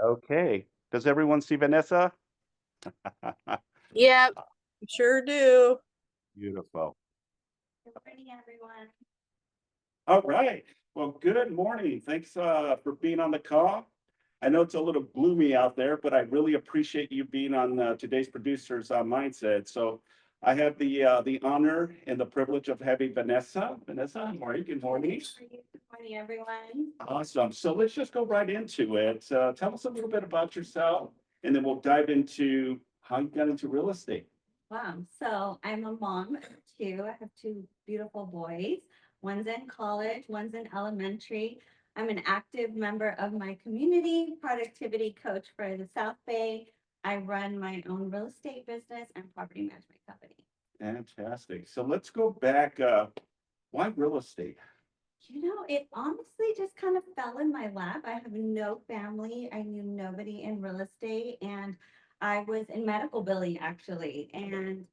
Okay. Does everyone see Vanessa? Yep, sure do. Beautiful. Good morning, everyone. All right. Well, good morning. Thanks for being on the call. I know it's a little gloomy out there, but I really appreciate you being on today's producers mindset. So I have the honor and the privilege of having Vanessa. Vanessa, how are you? Good morning. Good morning, everyone. Awesome. So let's just go right into it. Tell us a little bit about yourself, and then we'll dive into how you got into real estate. Wow. So I'm a mom of two. I have two beautiful boys. One's in college, one's in elementary. I'm an active member of my community, productivity coach for the South Bay. I run my own real estate business and property management company. Fantastic. So let's go back. Why real estate? It honestly just kind of fell in my lap. I have no family. I knew nobody in real estate, and I was in medical billing actually. And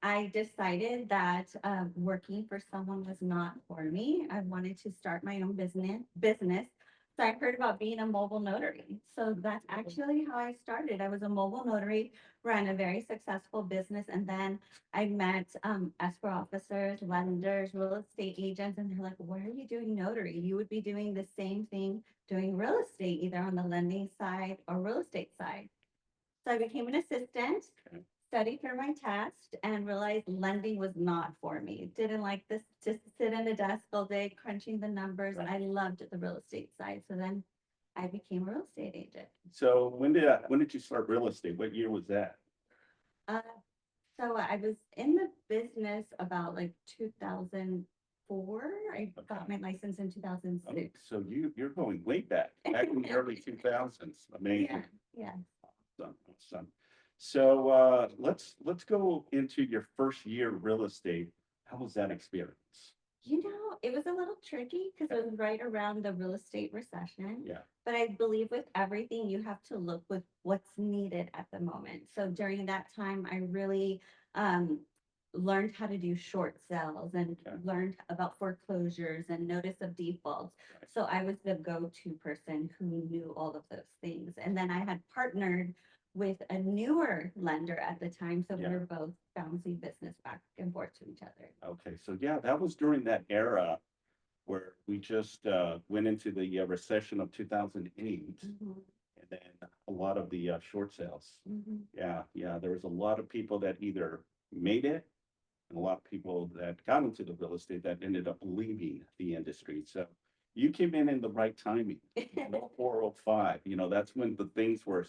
I decided that working for someone was not for me. I wanted to start my own business. So I heard about being a mobile notary. So that's actually how I started. I was a mobile notary, ran a very successful business, and then I met escrow officers, lenders, real estate agents, and they're like, why are you doing notary? You would be doing the same thing doing real estate, either on the lending side or real estate side. So I became an assistant, Okay. studied for my test, and realized lending was not for me. Didn't like this, just sit at a desk all day crunching the numbers. Right. I loved the real estate side. So then I became a real estate agent. So when did you start real estate? What year was that? Uh, So I was in the business about like 2004. I got my license in Oh, 2006. so you're going way back in the early 2000s. Amazing. Yeah. Awesome. Awesome. So let's go into your first year real estate. How was that experience? It was a little tricky because it was right around the real estate recession. Yeah. But I believe with everything, you have to look with what's needed at the moment. So during that time, I really um, learned how to do short sales and Okay. learned about foreclosures and notice of defaults. Right. So I was the go-to person who knew all of those things. And then I had partnered with a newer lender at the time. So we Yeah. were both bouncing business back and forth to each other. Okay. So yeah, that was during that era where we just went into the recession of 2008, Mhm, and then a lot of the short sales. mhm. Yeah, yeah, there was a lot of people that either made it and a lot of people that got into the real estate that ended up leaving the industry. So you came in the right timing, 405. That's when the things were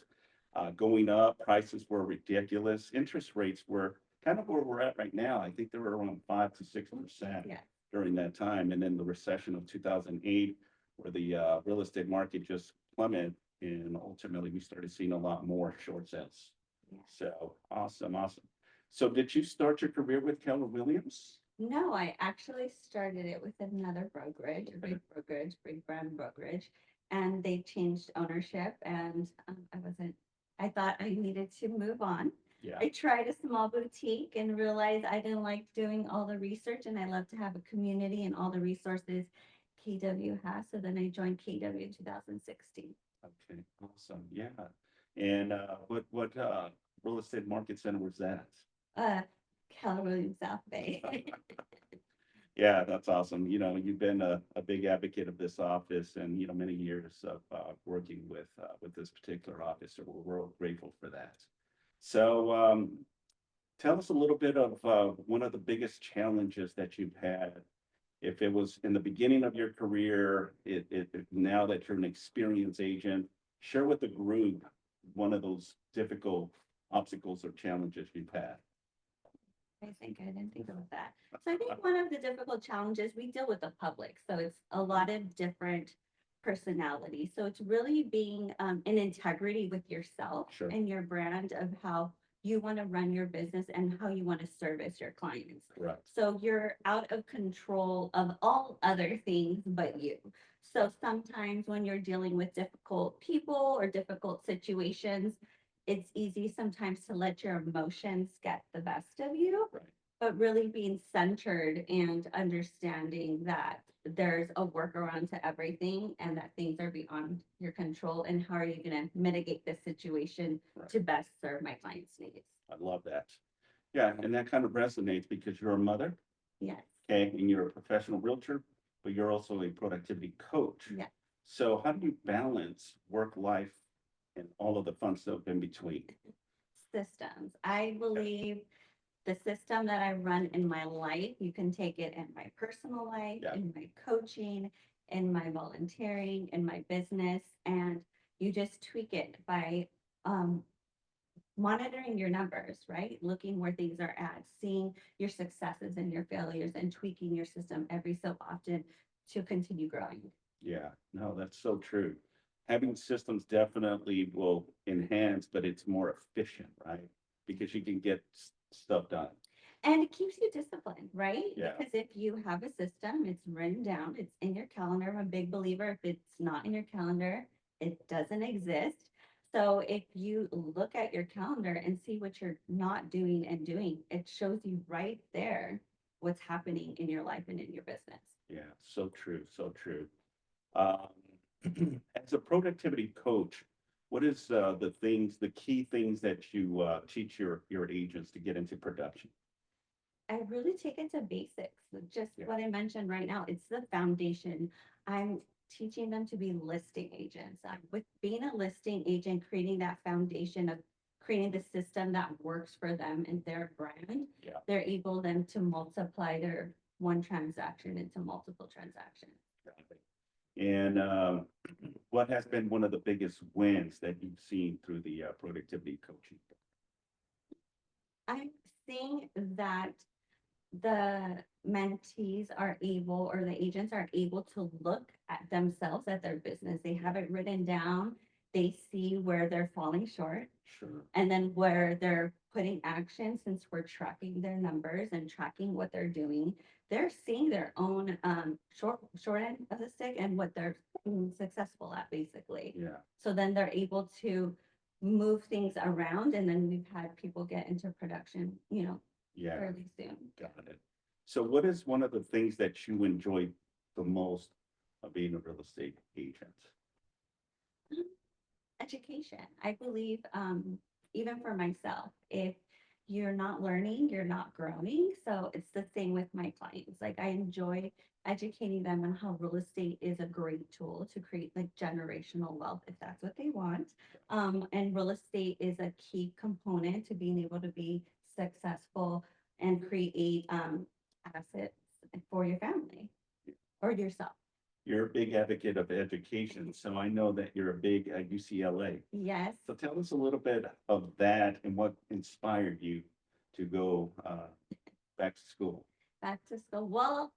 going up, prices were ridiculous, interest rates were kind of where we're at right now. I think they were around 5 to 6% Yeah. during that time. And then the recession of 2008, where the real estate market just plummeted. And ultimately, we started seeing a lot more short sales. Yeah. So awesome, awesome. So did you start your career with Keller Williams? No, I actually started it with another brokerage, a Okay. big brokerage, big brand brokerage, and they changed ownership. And I thought I needed to move on. Yeah. I tried a small boutique and realized I didn't like doing all the research, and I love to have a community and all the resources KW has. So then I joined KW in 2016. Okay, awesome. Yeah. And what real estate market center was that? Uh, Keller Williams South Bay. Yeah, that's awesome. You've been a big advocate of this office and, many years of working with this particular office. So we're real grateful for that. So tell us a little bit of one of the biggest challenges that you've had. If it was in the beginning of your career, now that you're an experienced agent, share with the group one of those difficult obstacles or challenges you've had. I didn't think about that. So I think one of the difficult challenges we deal with the public. So it's a lot of different personalities. So it's really being in integrity with yourself Sure. and your brand of how you want to run your business and how you want to service your clients. Correct. So you're out of control of all other things but you. So sometimes when you're dealing with difficult people or difficult situations, it's easy sometimes to let your emotions get the best of you, Right. but really being centered and understanding that there's a workaround to everything and that things are beyond your control, and how are you gonna mitigate this situation Right. to best serve my client's needs? I love that. Yeah, and that kind of resonates because you're a mother, Yes, okay, and you're a professional realtor, but you're also a productivity coach. yes. So how do you balance work life and all of the fun stuff in between? Systems. I believe the system that I run in my life, you can take it in my personal life, Yeah. in my coaching, in my volunteering, in my business, and you just tweak it by um, monitoring your numbers, right? Looking where things are at, seeing your successes and your failures, and tweaking your system every so often to continue growing. Yeah, no, that's so true. Having systems definitely will enhance, but it's more efficient, right? Because you can get stuff done. And it keeps you disciplined, right? Yeah. Because if you have a system, it's written down, it's in your calendar. I'm a big believer, if it's not in your calendar, it doesn't exist. So if you look at your calendar and see what you're not doing and doing, it shows you right there what's happening in your life and in your business. Yeah, so true, so true. Um, as a productivity coach, what is the key things that you teach your agents to get into production? I really take it to basics, just Yeah. what I mentioned right now. It's the foundation. I'm teaching them to be listing agents. With being a listing agent, creating that foundation of creating the system that works for them and their brand, Yeah. they're able then to multiply their one transaction into multiple transactions. And what has been one of the biggest wins that you've seen through the productivity coaching? I'm seeing that the mentees are able, or the agents are able to look at themselves, at their business. They have it written down. They see where they're falling short, Sure. and then where they're putting action, since we're tracking their numbers and tracking what they're doing. They're seeing their own short end of the stick and what they're successful at, basically. Yeah. So then they're able to move things around, and then we've had people get into production, Yeah. fairly soon. Got it. So what is one of the things that you enjoy the most of being a real estate agent? Education. I believe, even for myself, if you're not learning, you're not growing. So it's the same with my clients. Like, I enjoy educating them on how real estate is a great tool to create like generational wealth if that's what they want. And real estate is a key component to being able to be successful and create assets for your family or yourself. You're a big advocate of education, so I know that you're a big UCLA. Yes. So tell us a little bit of that and what inspired you to go back to school. Back to school. Well,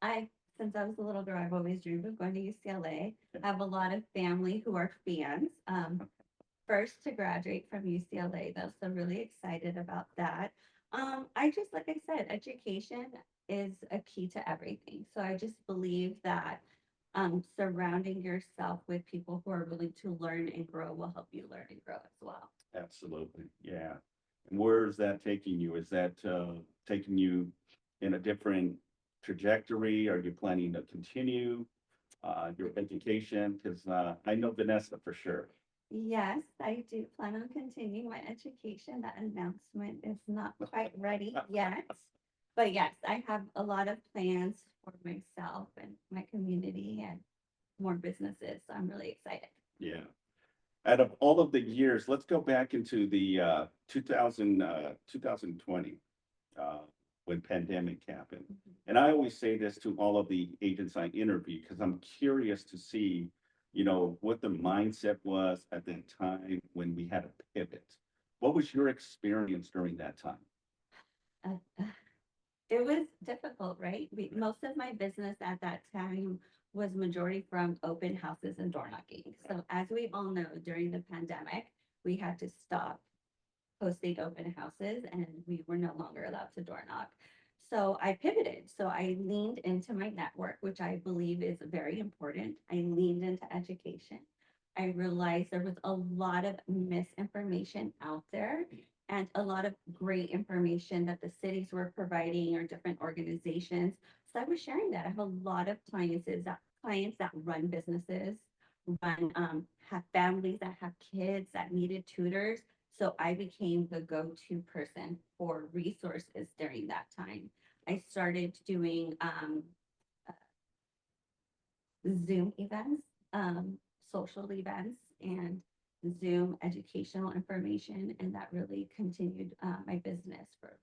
since I was a little girl, I've always dreamed of going to UCLA. I have a lot of family who are fans. First to graduate from UCLA, though, so really excited about that. I just, like I said, education is a key to everything. So I just believe that surrounding yourself with people who are willing to learn and grow will help you learn and grow as well. Absolutely, yeah. And where is that taking you? Is that taking you in a different trajectory? Are you planning to continue your education? Because I know Vanessa for sure. Yes, I do plan on continuing my education. That announcement is not quite ready yet. But yes, I have a lot of plans for myself and my community and more businesses. So I'm really excited. Yeah. Out of all of the years, let's go back into the 2020 uh, when pandemic happened. And I always say this to all of the agents I interview because I'm curious to see, what the mindset was at that time when we had a pivot. What was your experience during that time? Uh, it was difficult, right? Most of my business at that time was majority from open houses and door knocking. So as we all know, during the pandemic, we had to stop hosting open houses and we were no longer allowed to door knock. So I pivoted. So I leaned into my network, which I believe is very important. I leaned into education. I realized there was a lot of misinformation out there and a lot of great information that the cities were providing or different organizations. So I was sharing that. I have a lot of clients that run businesses, have families that have kids that needed tutors. So I became the go-to person for resources during that time. I started doing Zoom events, social events, and Zoom educational information, and that really continued my business for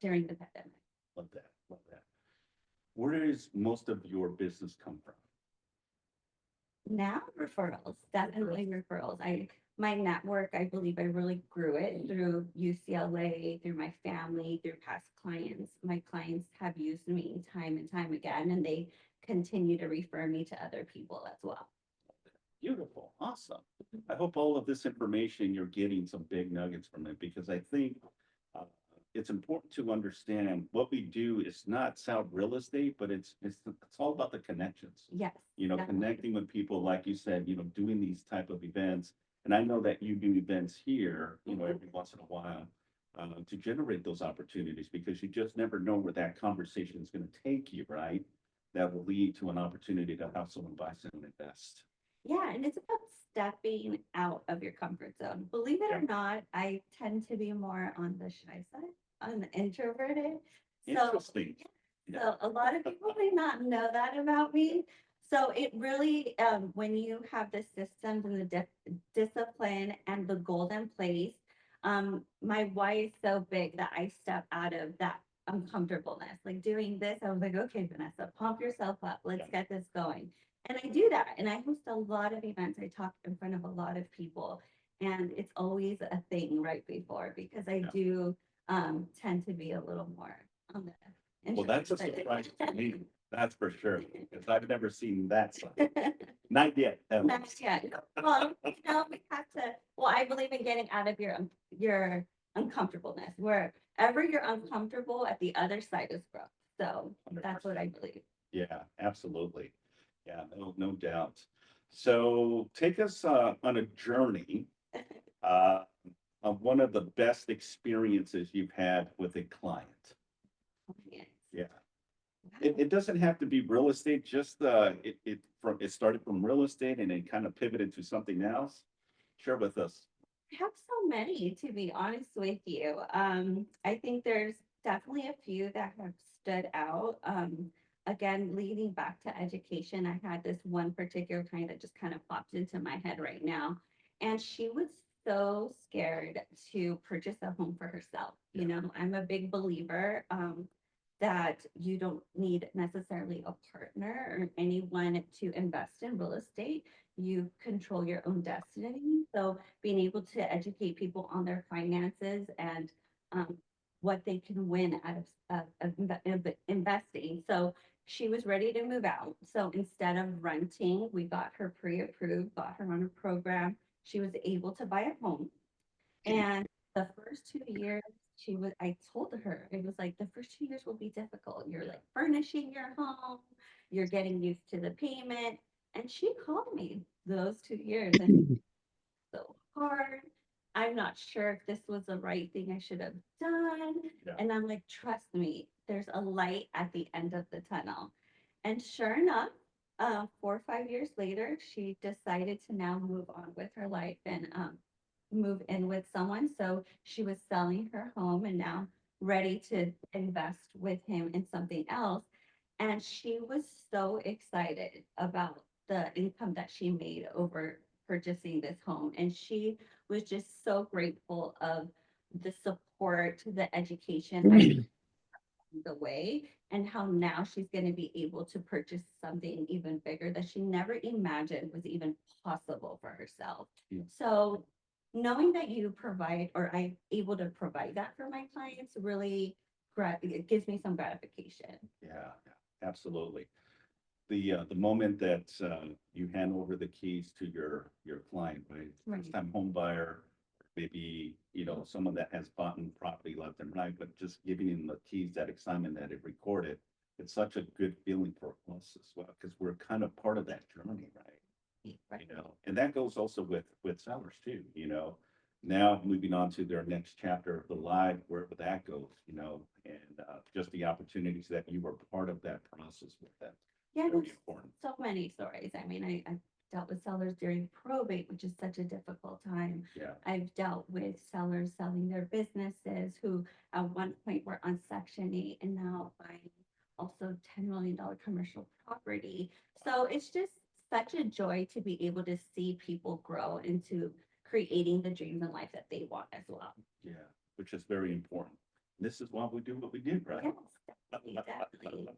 during the pandemic. Love that, love that. Where does most of your business come from? Now referrals, definitely referrals. My network, I believe I really grew it through UCLA, through my family, through past clients. My clients have used me time and time again, and they continue to refer me to other people as well. Beautiful, awesome. I hope all of this information, you're getting some big nuggets from it, because I think uh, it's important to understand what we do is not sell real estate, but it's all about the connections. Yes. You know, definitely. connecting with people, like you said, you know, doing these type of events. And I know that you do events here, you know, every once in a while, to generate those opportunities, because you just never know where that conversation is going to take you, right? That will lead to an opportunity to have someone buy and invest. Yeah, and it's about stepping out of your comfort zone. Believe it or not, I tend to be more on the shy side, on the introverted. So, Interesting. Yeah. so a lot of people may not know that about me. So it really, when you have the systems and the discipline and the goal in place, my why is so big that I step out of that uncomfortableness. Like doing this, I was like, okay, Vanessa, pump yourself up. Let's get this going. And I do that. And I host a lot of events. I talk in front of a lot of people. And it's always a thing right before, because I do tend to be a little more on the Well, that's a introverted surprise side. to me. That's for sure, because I've never seen that side. Not yet. at Not least. yet. Well, we have to, well, I believe in getting out of your uncomfortableness. Wherever you're uncomfortable, at the other side is growth. So that's what I believe. Yeah, absolutely. Yeah, no doubt. So take us on a journey uh, of one of the best experiences you've had with a client. Yes. Yeah. Wow. It doesn't have to be real estate, just it started from real estate and it kind of pivoted to something else. Share with us. I have so many, to be honest with you. I think there's definitely a few that have stood out. Again, leading back to education, I had this one particular client that just kind of popped into my head right now. And she was so scared to purchase a home for herself. You know, I'm a big believer that you don't need necessarily a partner or anyone to invest in real estate. You control your own destiny. So being able to educate people on their finances and what they can win out of investing. So she was ready to move out. So instead of renting, we got her pre-approved, got her on a program. She was able to buy a home. And the first 2 years, I told her, it was like the first 2 years will be difficult. You're like furnishing your home, you're getting used to the payment. And she called me those 2 years and so hard. I'm not sure if this was the right thing I should have done. Yeah. And I'm like, trust me, there's a light at the end of the tunnel. And sure enough, 4 or 5 years later, she decided to now move on with her life and move in with someone. So she was selling her home and now ready to invest with him in something else. And she was so excited about the income that she made over purchasing this home. And she was just so grateful of the support, the education I the way, and how now she's going to be able to purchase something even bigger that she never imagined was even possible for herself. Yeah. So knowing that you provide, or I'm able to provide that for my clients, really it gives me some gratification. Yeah, absolutely. The moment that you hand over the keys to your client, right? Right. First time home buyer, maybe, you know, someone that has bought in property left and right, but just giving them the keys, that excitement that it recorded, it's such a good feeling for us as well, because we're kind of part of that journey, right? Right. You know, and that goes also with sellers too, you know. now moving on to their next chapter of the life, wherever that goes, and just the opportunities that you were part of that process with them. Yeah, Very there's important. so many stories. I mean, I dealt with sellers during probate, which is such a difficult time. Yeah, I've dealt with sellers selling their businesses who at one point were on Section 8 and now buying also $10 million commercial property. So it's just such a joy to be able to see people grow into creating the dreams and life that they want as well. yeah, which is very important. This is why we do what we do, right? Yes, definitely, definitely.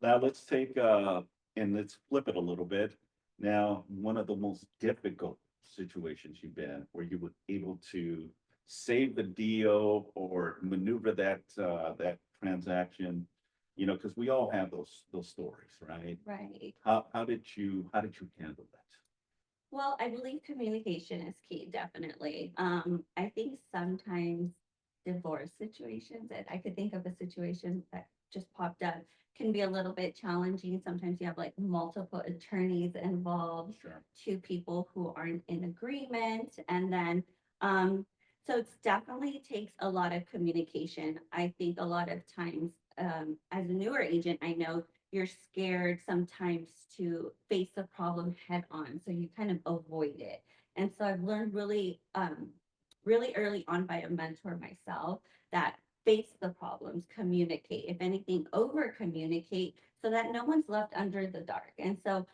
Now let's take and let's flip it a little bit. Now, one of the most difficult situations you've been where you were able to save the deal or maneuver that transaction, because we all have those stories, right? Right. How did you handle that? Well, I believe communication is key, definitely. I think sometimes divorce situations, and I could think of a situation that just popped up, can be a little bit challenging. Sometimes you have like multiple attorneys involved, Sure. two people who aren't in agreement, and then so it's definitely takes a lot of communication. I think a lot of times, as a newer agent, I know you're scared sometimes to face the problem head on, so you kind of avoid it. And so I've learned really early on by a mentor myself that face the problems, communicate, if anything, over communicate so that no one's left under the dark. And so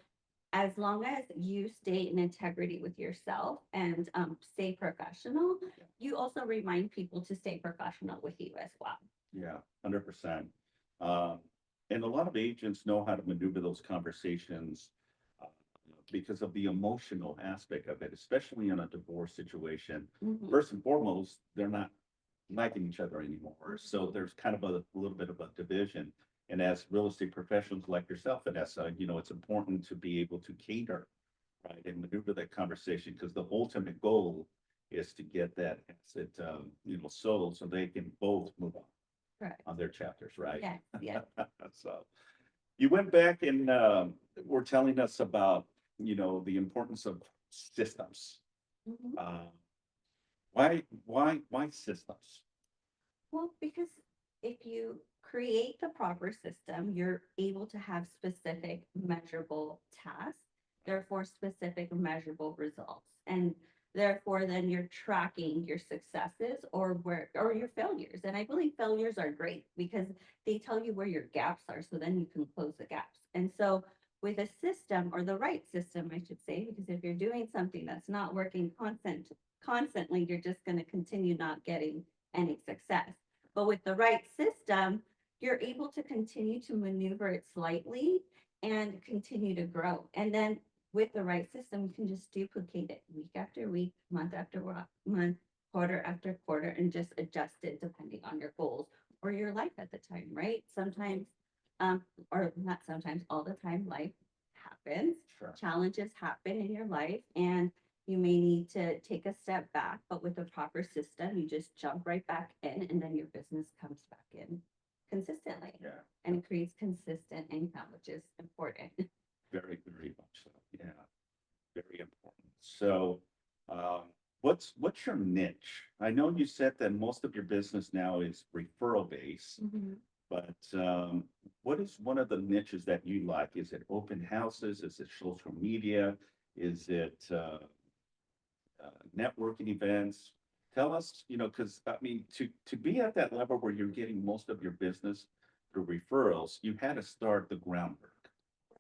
as long as you stay in integrity with yourself and stay professional, you also remind people to stay professional with you as well. Yeah, 100%. Um, and a lot of agents know how to maneuver those conversations uh, because of the emotional aspect of it, especially in a divorce situation. Mhm. First and foremost, they're not liking each other anymore. So there's kind of a little bit of a division. And as real estate professionals like yourself, Vanessa, it's important to be able to cater, right, and maneuver that conversation because the ultimate goal is to get that asset, sold so they can both move on Correct. their chapters, right? Yes, yes. So you went back and were telling us about, the importance of systems. Mhm. Why systems? Well, because if you create the proper system, you're able to have specific measurable tasks, therefore specific measurable results. And therefore then you're tracking your successes or your failures. And I believe failures are great because they tell you where your gaps are so then you can close the gaps. And so with a system or the right system, I should say, because if you're doing something that's not working constantly, you're just going to continue not getting any success. But with the right system, you're able to continue to maneuver it slightly and continue to grow. And then with the right system, you can just duplicate it week after week, month after month, quarter after quarter, and just adjust it depending on your goals or your life at the time, right? Sometimes, or not sometimes, all the time, life happens. Sure. Challenges happen in your life, and you may need to take a step back, but with a proper system, you just jump right back in and then your business comes back in consistently. Yeah, And it creates consistent income, which is important. very, very much so. Yeah, very important. So, um, what's your niche? I know you said that most of your business now is referral based, Mhm. but what is one of the niches that you like? Is it open houses? Is it social media? Is it networking events? Tell us, because I mean, to be at that level where you're getting most of your business through referrals, you had to start the groundwork.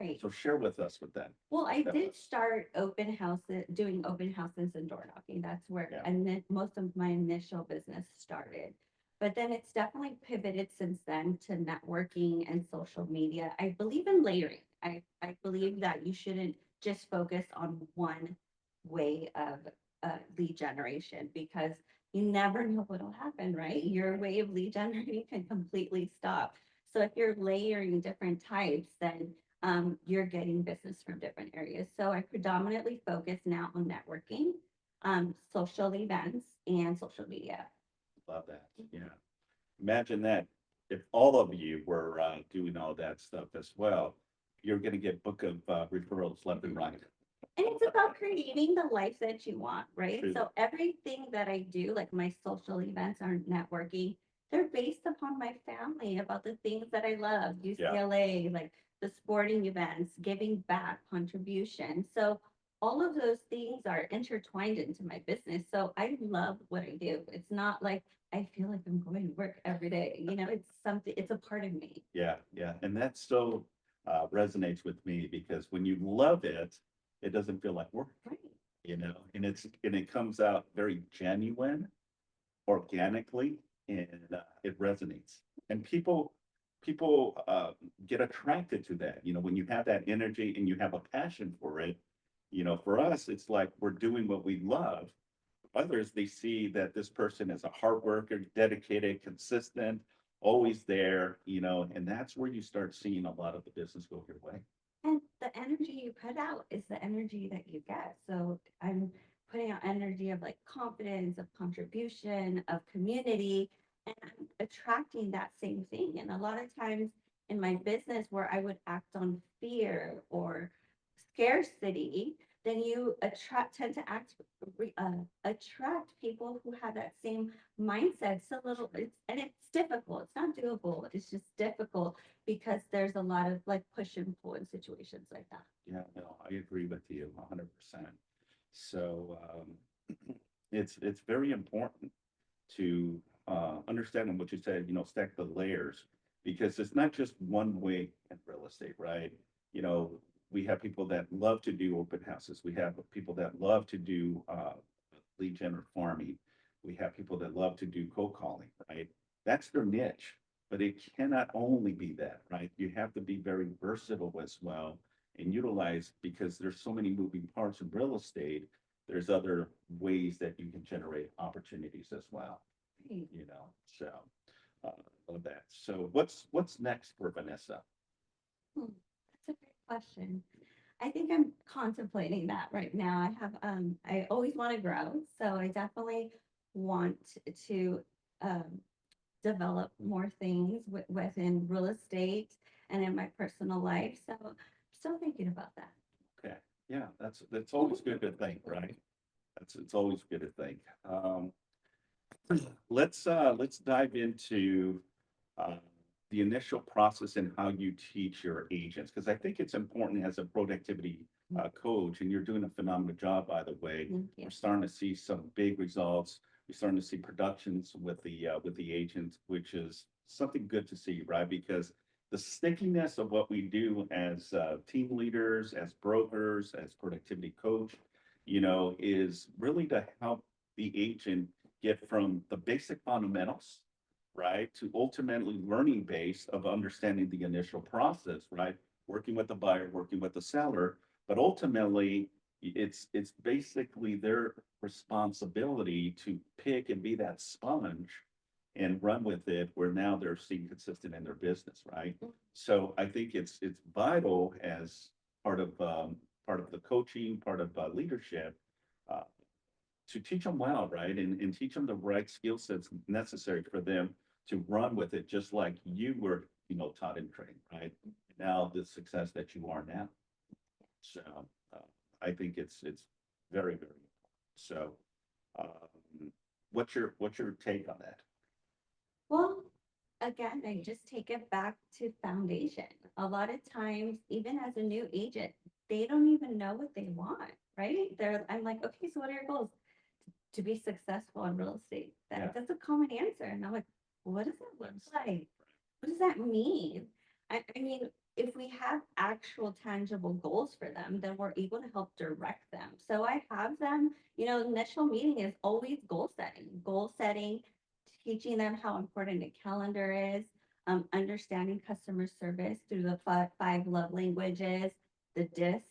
Right. So share with us with that. Well, I That did was- start open houses, doing open houses and door knocking. That's where Yeah. most of my initial business started. But then it's definitely pivoted since then to networking and social media. I believe in layering. I believe that you shouldn't just focus on one way of lead generation because you never know what'll happen, right? Your way of lead generating can completely stop. So if you're layering different types, then you're getting business from different areas. So I predominantly focus now on networking, social events, and social media. Love that. Yeah. Imagine that if all of you were doing all that stuff as well, you're going to get book of referrals left and right. And it's about creating the life that you want, right? True. So everything that I do, like my social events or networking, they're based upon my family, about the things that I love, UCLA, like the sporting events, giving back, contribution. So all of those things are intertwined into my business. So I love what I do. It's not like I feel like I'm going to work every day. It's something, it's a part of me. Yeah, yeah, and that so resonates with me because when you love it, it doesn't feel like work, Right. and it comes out very genuine, organically, and it resonates. And people get attracted to that. When you have that energy and you have a passion for it. For us, it's like we're doing what we love. Others, they see that this person is a hard worker, dedicated, consistent, always there, and that's where you start seeing a lot of the business go your way. And the energy you put out is the energy that you get. So I'm putting out energy of like confidence, of contribution, of community, and I'm attracting that same thing. And a lot of times in my business where I would act on fear or scarcity, then you tend to attract people who have that same mindset. It's difficult. It's not doable. It's just difficult because there's a lot of like push and pull in situations like that. Yeah, no, I agree with you 100%. So it's very important to understand what you said, stack the layers, because it's not just one way in real estate, right? You know, we have people that love to do open houses. We have people that love to do lead gen or farming. We have people that love to do cold calling, right? That's their niche, but it cannot only be that, right? You have to be very versatile as well and utilize, because there's so many moving parts in real estate. There's other ways that you can generate opportunities as well, Right. so love that. So what's next for Vanessa? That's a great question. I think I'm contemplating that right now. I always want to grow, so I definitely want to um, develop more things within real estate and in my personal life. So I'm still thinking about that. Okay, yeah, that's always good to think, right? It's always good to think. Let's dive into uh, the initial process and how you teach your agents, because I think it's important as a productivity coach, and you're doing a phenomenal job, by the way. Thank you. We're starting to see some big results. We're starting to see productions with the agents, which is something good to see, right? Because the stickiness of what we do as team leaders, as brokers, as productivity coach, is really to help the agent get from the basic fundamentals, right, to ultimately learning base of understanding the initial process, right? Working with the buyer, working with the seller, but ultimately it's basically their responsibility to pick and be that sponge and run with it, where now they're staying consistent in their business, right? So I think it's vital as part of the coaching, part of leadership, uh, to teach them well, right? And teach them the right skill sets necessary for them to run with it, just like you were, taught and trained, right? Now the success that you are now. So uh, I think it's very, very important. So what's your take on that? Well, again, I just take it back to foundation. A lot of times, even as a new agent, they don't even know what they want, right? I'm like, okay, so what are your goals? To be successful in real estate. Yeah. That's a common answer. And I'm like, what does that look like? What does that mean? I mean, if we have actual tangible goals for them, then we're able to help direct them. So I have them, initial meeting is always goal setting, teaching them how important a calendar is, understanding customer service through the five love languages, the DISC.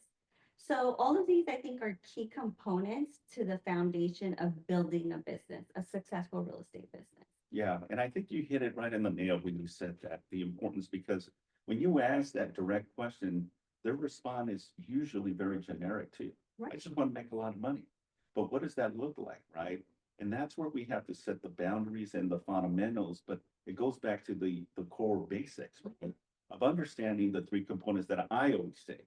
So all of these, I think, are key components to the foundation of building a business, a successful real estate business. Yeah, and I think you hit it right on the nail when you said that, the importance, because when you ask that direct question, their response is usually very generic too. I Right. just want to make a lot of money. But what does that look like, right? And that's where we have to set the boundaries and the fundamentals, but it goes back to the core basics, right, of understanding the three components that I always say.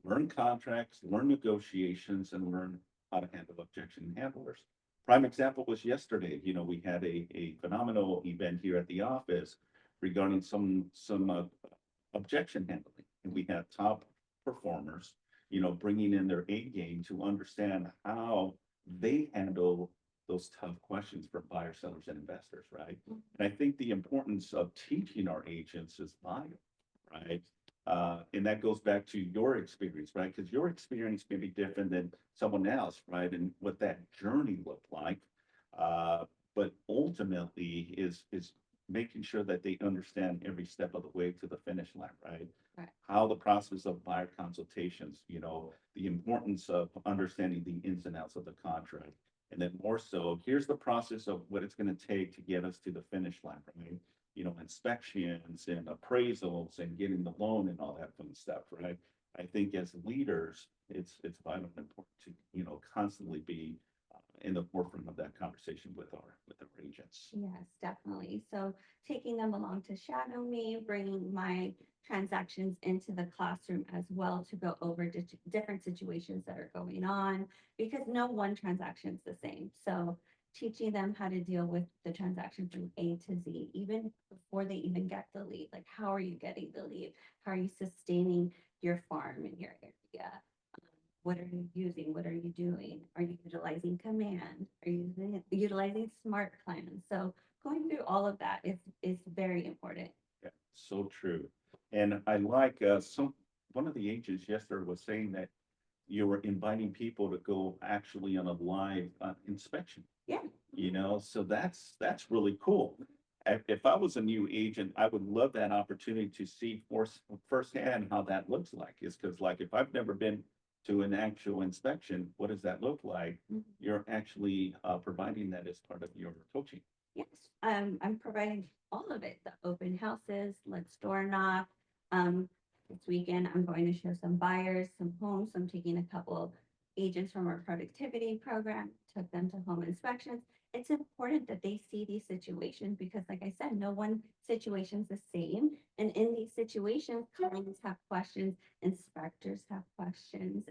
learn contracts, learn negotiations, and learn how to handle objection handlers. Prime example was yesterday. We had a phenomenal event here at the office regarding some objection handling. And we had top performers, bringing in their A game to understand how they handle those tough questions for buyers, sellers, and investors, right? And I think the importance of teaching our agents is vital, right? And that goes back to your experience, right? Because your experience may be different than someone else, right? And what that journey looked like. But ultimately is making sure that they understand every step of the way to the finish line, right? Right. How the process of buyer consultations, the importance of understanding the ins and outs of the contract. And then more so, here's the process of what it's going to take to get us to the finish line, right? Inspections and appraisals and getting the loan and all that fun stuff, right? I think as leaders, it's vital and important to, constantly be in the forefront of that conversation with our agents. Yes, definitely. So taking them along to shadow me, bringing my transactions into the classroom as well to go over different situations that are going on, because no one transaction is the same. So teaching them how to deal with the transaction from A to Z, even before they even get the lead. Like, how are you getting the lead? How are you sustaining your farm in your area? What are you using? What are you doing? Are you utilizing command? Are you utilizing smart plans? So going through all of that is very important. Yeah, so true. And I like one of the agents yesterday was saying that you were inviting people to go actually on a live inspection. Yeah. So that's really cool. If I was a new agent, I would love that opportunity to see firsthand how that looks like. Is because like if I've never been to an actual inspection, what does that look like? Mhm. You're actually providing that as part of your coaching. Yes, I'm providing all of it, the open houses, let's door knock. This weekend, I'm going to show some buyers, some homes. I'm taking a couple agents from our productivity program, took them to home inspections. It's important that they see these situations because, like I said, no one situation's the same. And in these situations, clients have questions, inspectors have questions,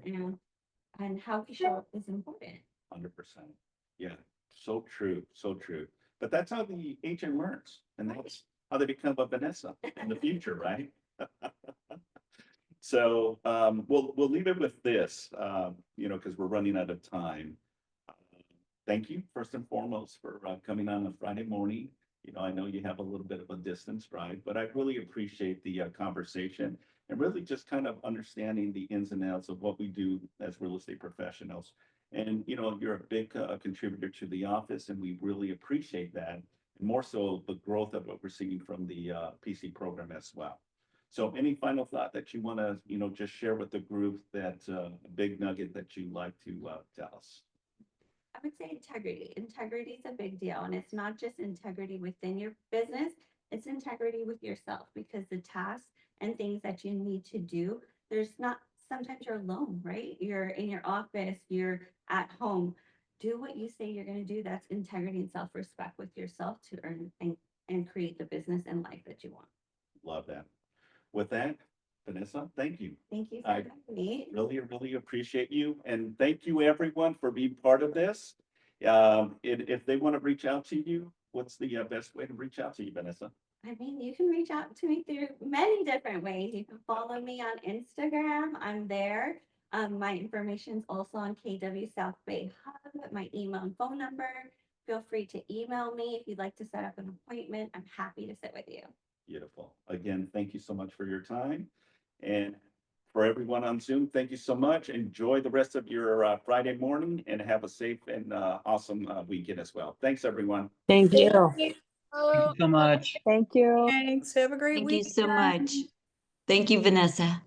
and how we show up is important. 100%. Yeah, so true, so true. But that's how the agent learns, and that's how they become a Vanessa in the future, right? So we'll leave it with this, because we're running out of time. Thank you first and foremost for coming on a Friday morning. I know you have a little bit of a distance, right? But I really appreciate the conversation and really just kind of understanding the ins and outs of what we do as real estate professionals. And you're a big contributor to the office, and we really appreciate that. And more so, the growth of what we're seeing from the PC program as well. So any final thought that you want to, just share with the group, that a big nugget that you'd like to tell us? I would say integrity. Integrity is a big deal. And it's not just integrity within your business, it's integrity with yourself, because the tasks and things that you need to do, sometimes you're alone, right? You're in your office, you're at home. Do what you say you're going to do. That's integrity and self-respect with yourself to earn and create the business and life that you want. Love that. With that, Vanessa, thank you. Thank you for I having me. really appreciate you. And thank you everyone for being part of this. If they want to reach out to you, what's the best way to reach out to you, Vanessa? I mean, you can reach out to me through many different ways. You can follow me on Instagram. I'm there. My information is also on KW South Bay Hub, my email and phone number. Feel free to email me if you'd like to set up an appointment. I'm happy to sit with you. Beautiful. Again, thank you so much for your time. And for everyone on Zoom, thank you so much. Enjoy the rest of your Friday morning and have a safe and awesome weekend as well. Thanks, everyone. Thank you. Thank you so much. Thanks. Have a great Thank week. you so much. Thank you, Vanessa.